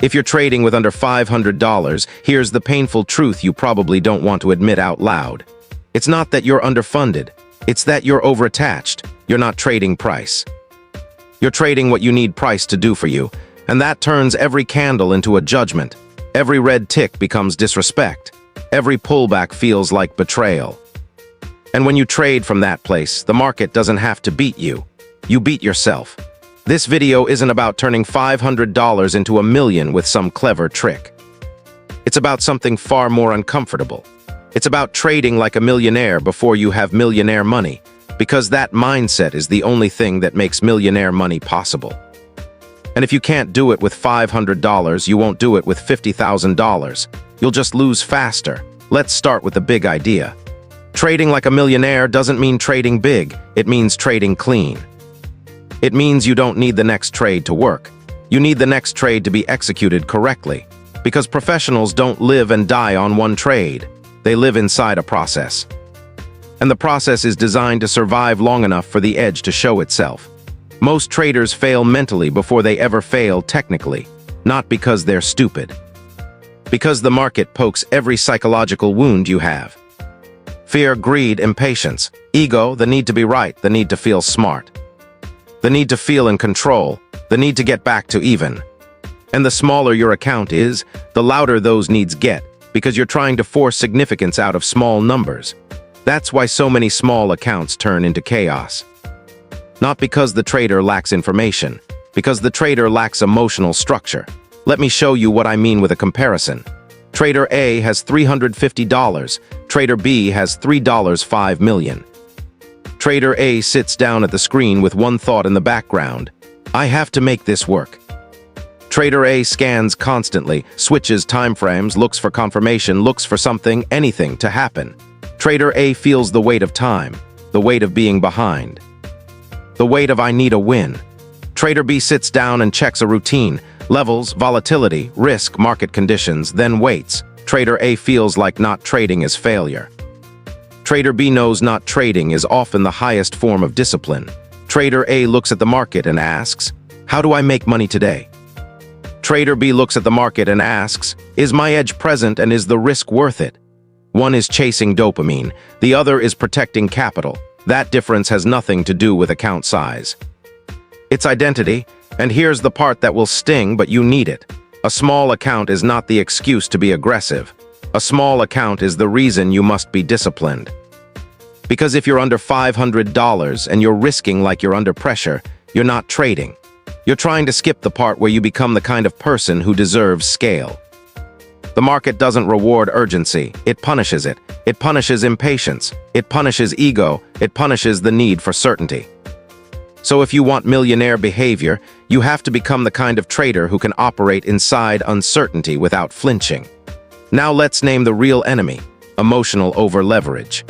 If you're trading with under $500, here's the painful truth you probably don't want to admit out loud. It's not that you're underfunded. It's that you're overattached. You're not trading price. You're trading what you need price to do for you, and that turns every candle into a judgment. Every red tick becomes disrespect. Every pullback feels like betrayal. And when you trade from that place, the market doesn't have to beat you. You beat yourself. This video isn't about turning $500 into $1 million with some clever trick. It's about something far more uncomfortable. It's about trading like a millionaire before you have millionaire money, because that mindset is the only thing that makes millionaire money possible. And if you can't do it with $500, you won't do it with $50,000. You'll just lose faster. Let's start with the big idea. Trading like a millionaire doesn't mean trading big, it means trading clean. It means you don't need the next trade to work. You need the next trade to be executed correctly, because professionals don't live and die on one trade. They live inside a process. And the process is designed to survive long enough for the edge to show itself. Most traders fail mentally before they ever fail technically, not because they're stupid. Because the market pokes every psychological wound you have. Fear, greed, impatience, ego, the need to be right, the need to feel smart. The need to feel in control, the need to get back to even. And the smaller your account is, the louder those needs get, because you're trying to force significance out of small numbers. That's why so many small accounts turn into chaos. Not because the trader lacks information, because the trader lacks emotional structure. Let me show you what I mean with a comparison. Trader A has $350, Trader B has $3.5 million. Trader A sits down at the screen with one thought in the background. I have to make this work. Trader A scans constantly, switches timeframes, looks for confirmation, looks for something, anything to happen. Trader A feels the weight of time, the weight of being behind, the weight of I need a win. Trader B sits down and checks a routine, levels, volatility, risk, market conditions, then waits. Trader A feels like not trading is failure. Trader B knows not trading is often the highest form of discipline. Trader A looks at the market and asks, how do I make money today? Trader B looks at the market and asks, is my edge present and is the risk worth it? One is chasing dopamine, the other is protecting capital. That difference has nothing to do with account size. It's identity, and here's the part that will sting, but you need it. A small account is not the excuse to be aggressive. A small account is the reason you must be disciplined. Because if you're under $500 and you're risking like you're under pressure, you're not trading. You're trying to skip the part where you become the kind of person who deserves scale. The market doesn't reward urgency, it punishes it. It punishes impatience. It punishes ego. It punishes the need for certainty. So if you want millionaire behavior, you have to become the kind of trader who can operate inside uncertainty without flinching. Now let's name the real enemy, emotional over-leverage.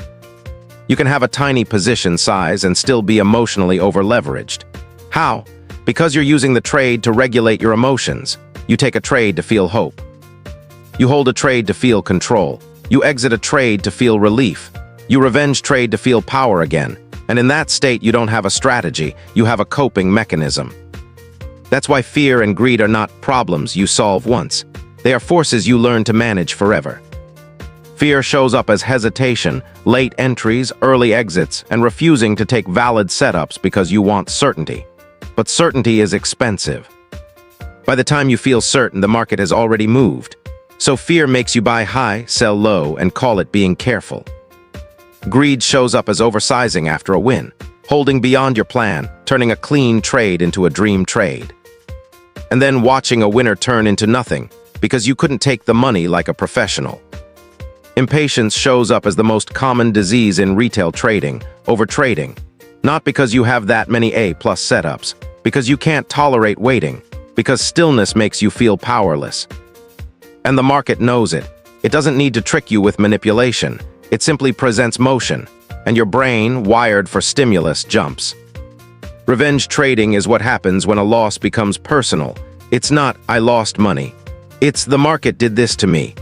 You can have a tiny position size and still be emotionally over-leveraged. How? Because you're using the trade to regulate your emotions. You take a trade to feel hope. You hold a trade to feel control. You exit a trade to feel relief. You revenge trade to feel power again. And in that state, you don't have a strategy, you have a coping mechanism. That's why fear and greed are not problems you solve once. They are forces you learn to manage forever. Fear shows up as hesitation, late entries, early exits, and refusing to take valid setups because you want certainty. But certainty is expensive. By the time you feel certain, the market has already moved. So fear makes you buy high, sell low, and call it being careful. Greed shows up as oversizing after a win, holding beyond your plan, turning a clean trade into a dream trade. And then watching a winner turn into nothing, because you couldn't take the money like a professional. Impatience shows up as the most common disease in retail trading, overtrading. Not because you have that many A-plus setups, because you can't tolerate waiting, because stillness makes you feel powerless. And the market knows it. It doesn't need to trick you with manipulation. It simply presents motion, and your brain, wired for stimulus, jumps. Revenge trading is what happens when a loss becomes personal. It's not, I lost money. It's, the market did this to me.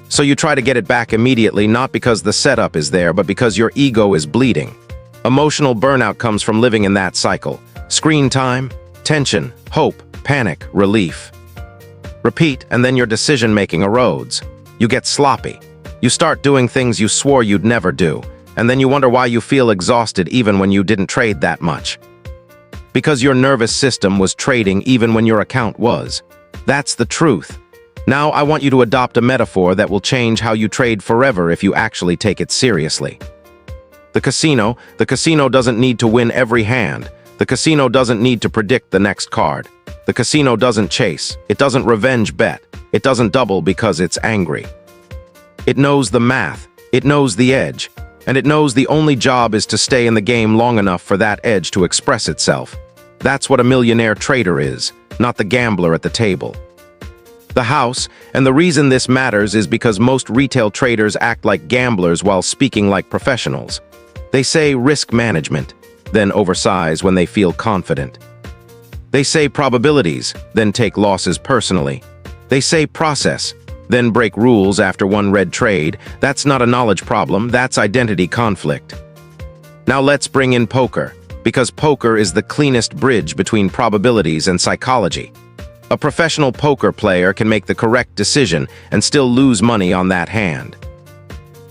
So you try to get it back immediately, not because the setup is there, but because your ego is bleeding. Emotional burnout comes from living in that cycle. Screen time, tension, hope, panic, relief. Repeat, and then your decision-making erodes. You get sloppy. You start doing things you swore you'd never do, and then you wonder why you feel exhausted even when you didn't trade that much. Because your nervous system was trading even when your account was. That's the truth. Now I want you to adopt a metaphor that will change how you trade forever if you actually take it seriously. The casino doesn't need to win every hand. The casino doesn't need to predict the next card. The casino doesn't chase. It doesn't revenge bet. It doesn't double because it's angry. It knows the math. It knows the edge. And it knows the only job is to stay in the game long enough for that edge to express itself. That's what a millionaire trader is, not the gambler at the table. The house, and the reason this matters is because most retail traders act like gamblers while speaking like professionals. They say risk management, then oversize when they feel confident. They say probabilities, then take losses personally. They say process, then break rules after one red trade. That's not a knowledge problem, that's identity conflict. Now let's bring in poker, because poker is the cleanest bridge between probabilities and psychology. A professional poker player can make the correct decision and still lose money on that hand.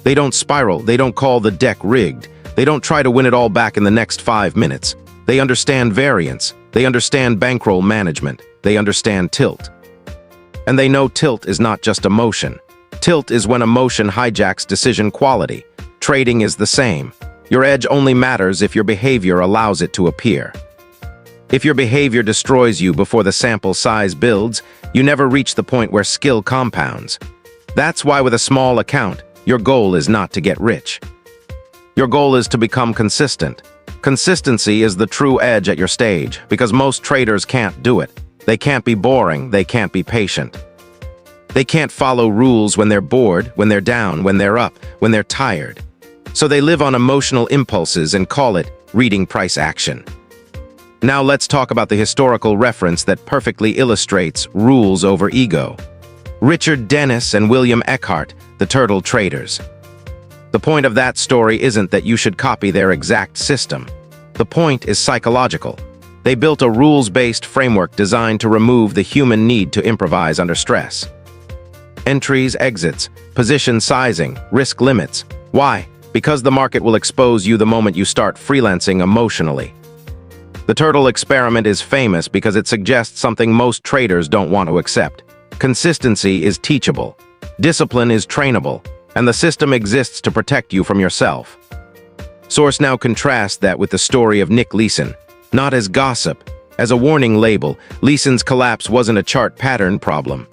They don't spiral, they don't call the deck rigged, they don't try to win it all back in the next 5 minutes. They understand variance, they understand bankroll management, they understand tilt. And they know tilt is not just emotion. Tilt is when emotion hijacks decision quality. Trading is the same. Your edge only matters if your behavior allows it to appear. If your behavior destroys you before the sample size builds, you never reach the point where skill compounds. That's why with a small account, your goal is not to get rich. Your goal is to become consistent. Consistency is the true edge at your stage, because most traders can't do it. They can't be boring, they can't be patient. They can't follow rules when they're bored, when they're down, when they're up, when they're tired. So they live on emotional impulses and call it reading price action. Now let's talk about the historical reference that perfectly illustrates rules over ego. Richard Dennis and William Eckhart, the turtle traders. The point of that story isn't that you should copy their exact system. The point is psychological. They built a rules-based framework designed to remove the human need to improvise under stress. Entries, exits, position sizing, risk limits. Why? Because the market will expose you the moment you start freelancing emotionally. The turtle experiment is famous because it suggests something most traders don't want to accept. Consistency is teachable. Discipline is trainable. And the system exists to protect you from yourself. Source now contrasts that with the story of Nick Leeson. Not as gossip. As a warning label, Leeson's collapse wasn't a chart pattern problem.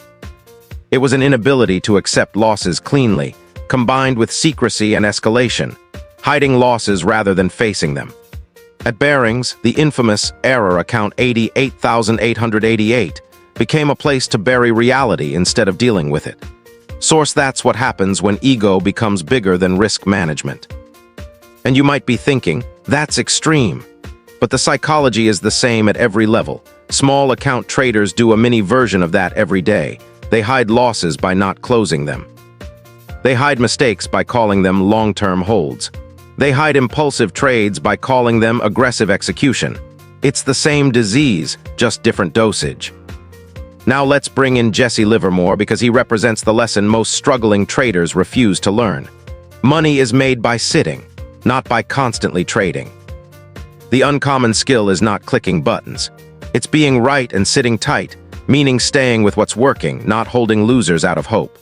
It was an inability to accept losses cleanly, combined with secrecy and escalation, hiding losses rather than facing them. At Barings, the infamous error account 88,888 became a place to bury reality instead of dealing with it. Source, that's what happens when ego becomes bigger than risk management. And you might be thinking, that's extreme. But the psychology is the same at every level. Small account traders do a mini version of that every day. They hide losses by not closing them. They hide mistakes by calling them long-term holds. They hide impulsive trades by calling them aggressive execution. It's the same disease, just different dosage. Now let's bring in Jesse Livermore because he represents the lesson most struggling traders refuse to learn. Money is made by sitting, not by constantly trading. The uncommon skill is not clicking buttons. It's being right and sitting tight, meaning staying with what's working, not holding losers out of hope.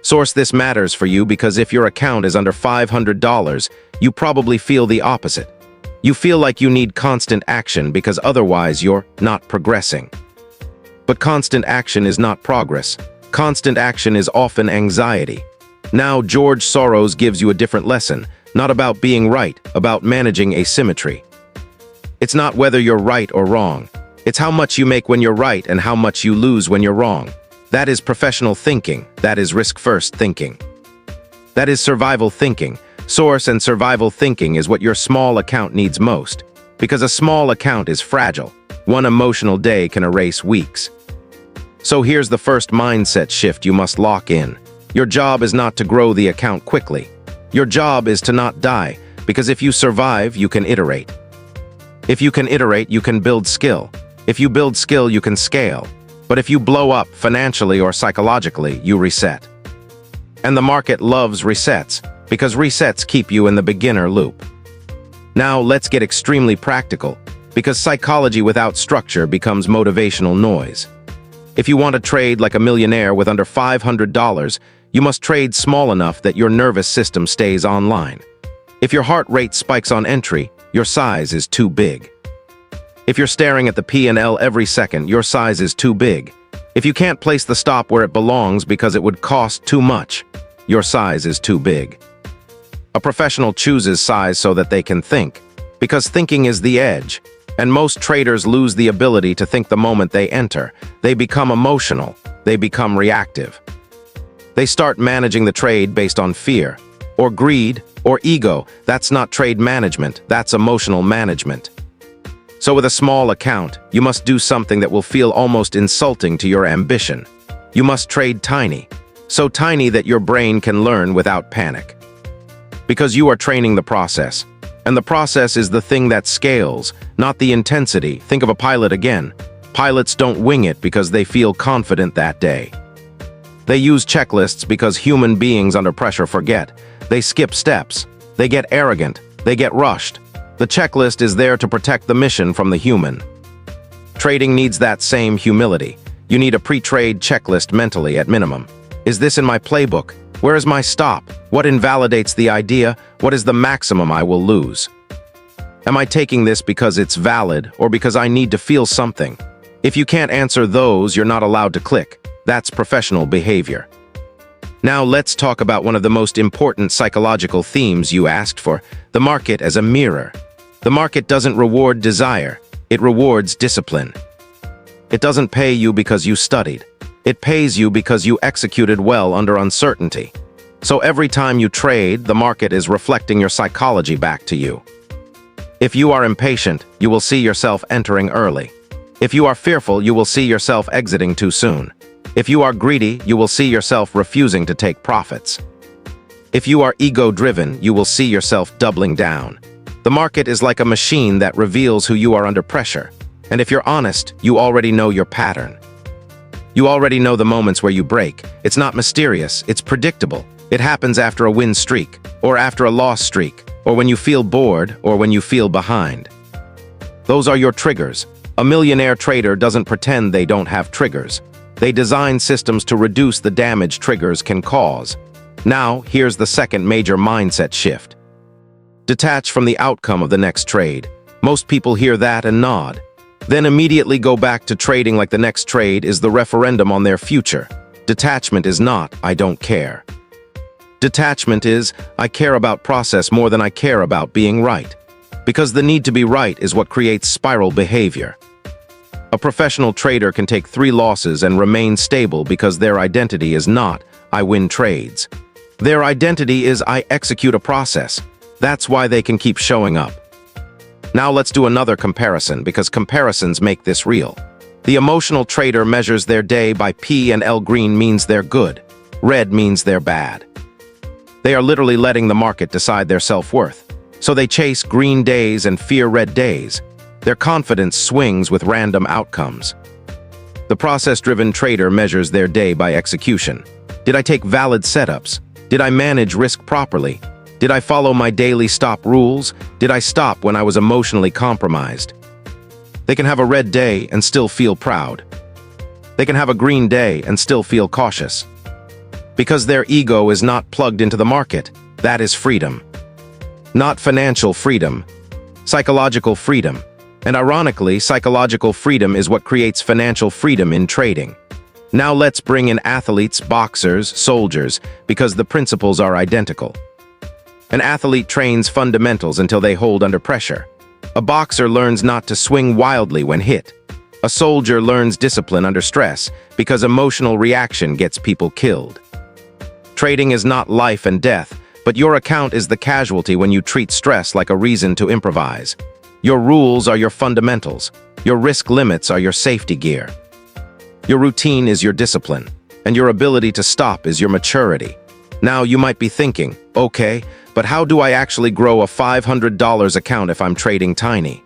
Source, this matters for you because if your account is under $500, you probably feel the opposite. You feel like you need constant action because otherwise you're not progressing. But constant action is not progress. Constant action is often anxiety. Now George Soros gives you a different lesson, not about being right, about managing asymmetry. It's not whether you're right or wrong. It's how much you make when you're right and how much you lose when you're wrong. That is professional thinking. That is risk-first thinking. That is survival thinking. Source, and survival thinking is what your small account needs most. Because a small account is fragile. One emotional day can erase weeks. So here's the first mindset shift you must lock in. Your job is not to grow the account quickly. Your job is to not die, because if you survive, you can iterate. If you can iterate, you can build skill. If you build skill, you can scale. But if you blow up financially or psychologically, you reset. And the market loves resets, because resets keep you in the beginner loop. Now let's get extremely practical, because psychology without structure becomes motivational noise. If you want to trade like a millionaire with under $500, you must trade small enough that your nervous system stays online. If your heart rate spikes on entry, your size is too big. If you're staring at the P&L every second, your size is too big. If you can't place the stop where it belongs because it would cost too much, your size is too big. A professional chooses size so that they can think, because thinking is the edge. And most traders lose the ability to think the moment they enter. They become emotional. They become reactive. They start managing the trade based on fear, or greed, or ego. That's not trade management, that's emotional management. So with a small account, you must do something that will feel almost insulting to your ambition. You must trade tiny, so tiny that your brain can learn without panic. Because you are training the process. And the process is the thing that scales, not the intensity. Think of a pilot again. Pilots don't wing it because they feel confident that day. They use checklists because human beings under pressure forget. They skip steps. They get arrogant. They get rushed. The checklist is there to protect the mission from the human. Trading needs that same humility. You need a pre-trade checklist mentally at minimum. Is this in my playbook? Where is my stop? What invalidates the idea? What is the maximum I will lose? Am I taking this because it's valid or because I need to feel something? If you can't answer those, you're not allowed to click. That's professional behavior. Now let's talk about one of the most important psychological themes you asked for, the market as a mirror. The market doesn't reward desire, it rewards discipline. It doesn't pay you because you studied. It pays you because you executed well under uncertainty. So every time you trade, the market is reflecting your psychology back to you. If you are impatient, you will see yourself entering early. If you are fearful, you will see yourself exiting too soon. If you are greedy, you will see yourself refusing to take profits. If you are ego-driven, you will see yourself doubling down. The market is like a machine that reveals who you are under pressure. And if you're honest, you already know your pattern. You already know the moments where you break. It's not mysterious, it's predictable. It happens after a win streak, or after a loss streak, or when you feel bored, or when you feel behind. Those are your triggers. A millionaire trader doesn't pretend they don't have triggers. They design systems to reduce the damage triggers can cause. Now, here's the second major mindset shift. Detach from the outcome of the next trade. Most people hear that and nod. Then immediately go back to trading like the next trade is the referendum on their future. Detachment is not, I don't care. Detachment is, I care about process more than I care about being right. Because the need to be right is what creates spiral behavior. A professional trader can take 3 losses and remain stable because their identity is not, I win trades. Their identity is, I execute a process. That's why they can keep showing up. Now let's do another comparison, because comparisons make this real. The emotional trader measures their day by P and L. Green means they're good. Red means they're bad. They are literally letting the market decide their self-worth. So they chase green days and fear red days. Their confidence swings with random outcomes. The process-driven trader measures their day by execution. Did I take valid setups? Did I manage risk properly? Did I follow my daily stop rules? Did I stop when I was emotionally compromised? They can have a red day and still feel proud. They can have a green day and still feel cautious. Because their ego is not plugged into the market, that is freedom. Not financial freedom, psychological freedom. And ironically, psychological freedom is what creates financial freedom in trading. Now let's bring in athletes, boxers, soldiers, because the principles are identical. An athlete trains fundamentals until they hold under pressure. A boxer learns not to swing wildly when hit. A soldier learns discipline under stress because emotional reaction gets people killed. Trading is not life and death, but your account is the casualty when you treat stress like a reason to improvise. Your rules are your fundamentals. Your risk limits are your safety gear. Your routine is your discipline, and your ability to stop is your maturity. Now you might be thinking, okay, but how do I actually grow a $500 account if I'm trading tiny?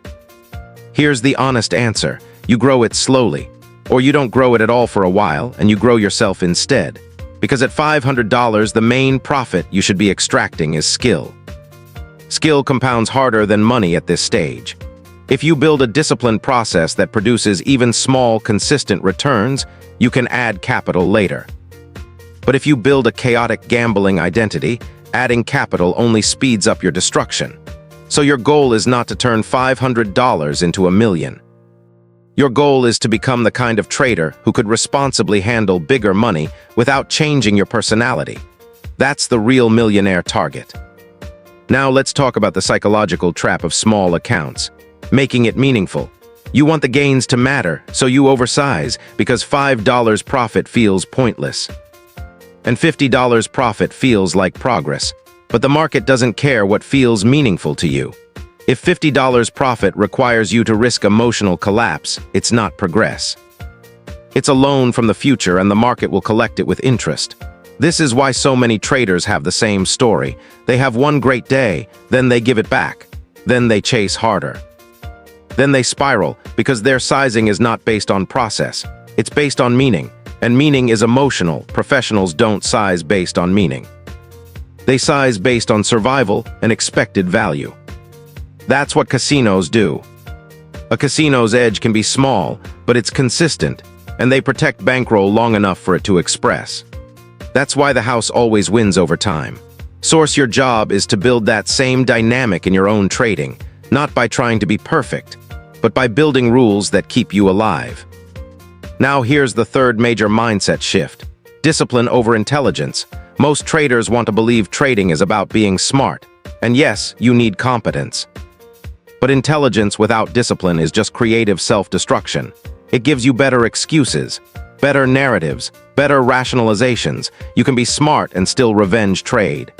Here's the honest answer. You grow it slowly. Or you don't grow it at all for a while and you grow yourself instead. Because at $500, the main profit you should be extracting is skill. Skill compounds harder than money at this stage. If you build a disciplined process that produces even small, consistent returns, you can add capital later. But if you build a chaotic gambling identity, adding capital only speeds up your destruction. So your goal is not to turn $500 into $1 million. Your goal is to become the kind of trader who could responsibly handle bigger money without changing your personality. That's the real millionaire target. Now let's talk about the psychological trap of small accounts. Making it meaningful. You want the gains to matter, so you oversize, because $5 profit feels pointless. And $50 profit feels like progress. But the market doesn't care what feels meaningful to you. If $50 profit requires you to risk emotional collapse, it's not progress. It's a loan from the future and the market will collect it with interest. This is why so many traders have the same story. They have one great day, then they give it back. Then they chase harder. Then they spiral, because their sizing is not based on process. It's based on meaning. And meaning is emotional. Professionals don't size based on meaning. They size based on survival and expected value. That's what casinos do. A casino's edge can be small, but it's consistent, and they protect bankroll long enough for it to express. That's why the house always wins over time. Source, your job is to build that same dynamic in your own trading, not by trying to be perfect, but by building rules that keep you alive. Now here's the third major mindset shift: discipline over intelligence. Most traders want to believe trading is about being smart. And yes, you need competence. But intelligence without discipline is just creative self-destruction. It gives you better excuses, better narratives, better rationalizations. You can be smart and still revenge trade.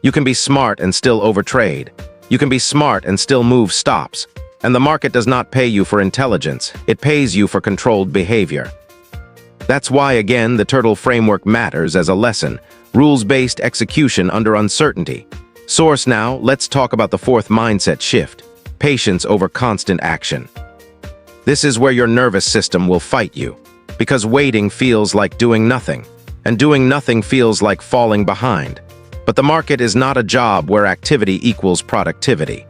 You can be smart and still overtrade. You can be smart and still move stops. And the market does not pay you for intelligence. It pays you for controlled behavior. That's why, again, the turtle framework matters as a lesson. Rules-based execution under uncertainty. Source. Now, let's talk about the fourth mindset shift: patience over constant action. This is where your nervous system will fight you, because waiting feels like doing nothing, and doing nothing feels like falling behind. But the market is not a job where activity equals productivity.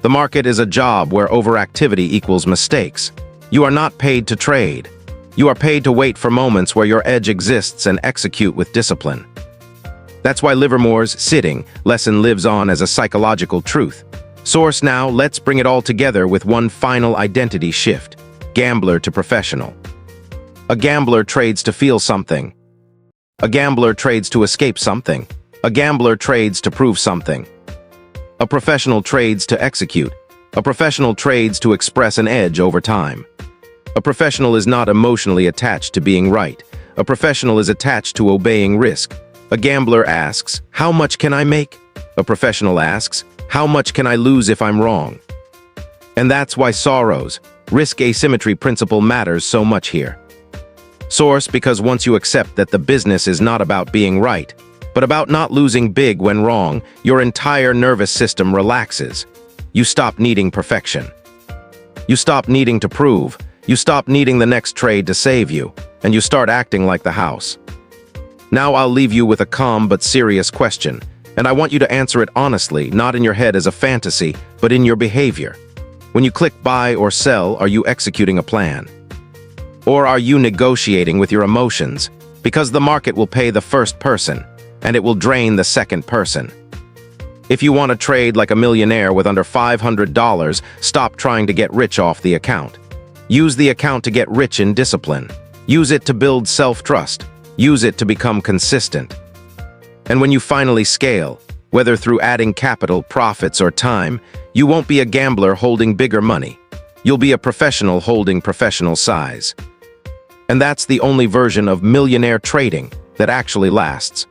The market is a job where overactivity equals mistakes. You are not paid to trade. You are paid to wait for moments where your edge exists and execute with discipline. That's why Livermore's sitting lesson lives on as a psychological truth. Source. Now, let's bring it all together with one final identity shift: gambler to professional. A gambler trades to feel something. A gambler trades to escape something. A gambler trades to prove something. A professional trades to execute. A professional trades to express an edge over time. A professional is not emotionally attached to being right. A professional is attached to obeying risk. A gambler asks, "How much can I make?" A professional asks, "How much can I lose if I'm wrong?" And that's why Sorrow's risk asymmetry principle matters so much here. Source. Because once you accept that the business is not about being right, but about not losing big when wrong, your entire nervous system relaxes. You stop needing perfection. You stop needing to prove. You stop needing the next trade to save you, and you start acting like the house. Now I'll leave you with a calm but serious question, and I want you to answer it honestly, not in your head as a fantasy, but in your behavior. When you click buy or sell, are you executing a plan? Or are you negotiating with your emotions? Because the market will pay the first person, and it will drain the second person. If you want to trade like a millionaire with under $500, stop trying to get rich off the account. Use the account to get rich in discipline. Use it to build self-trust. Use it to become consistent. And when you finally scale, whether through adding capital, profits, or time, you won't be a gambler holding bigger money. You'll be a professional holding professional size. And that's the only version of millionaire trading that actually lasts.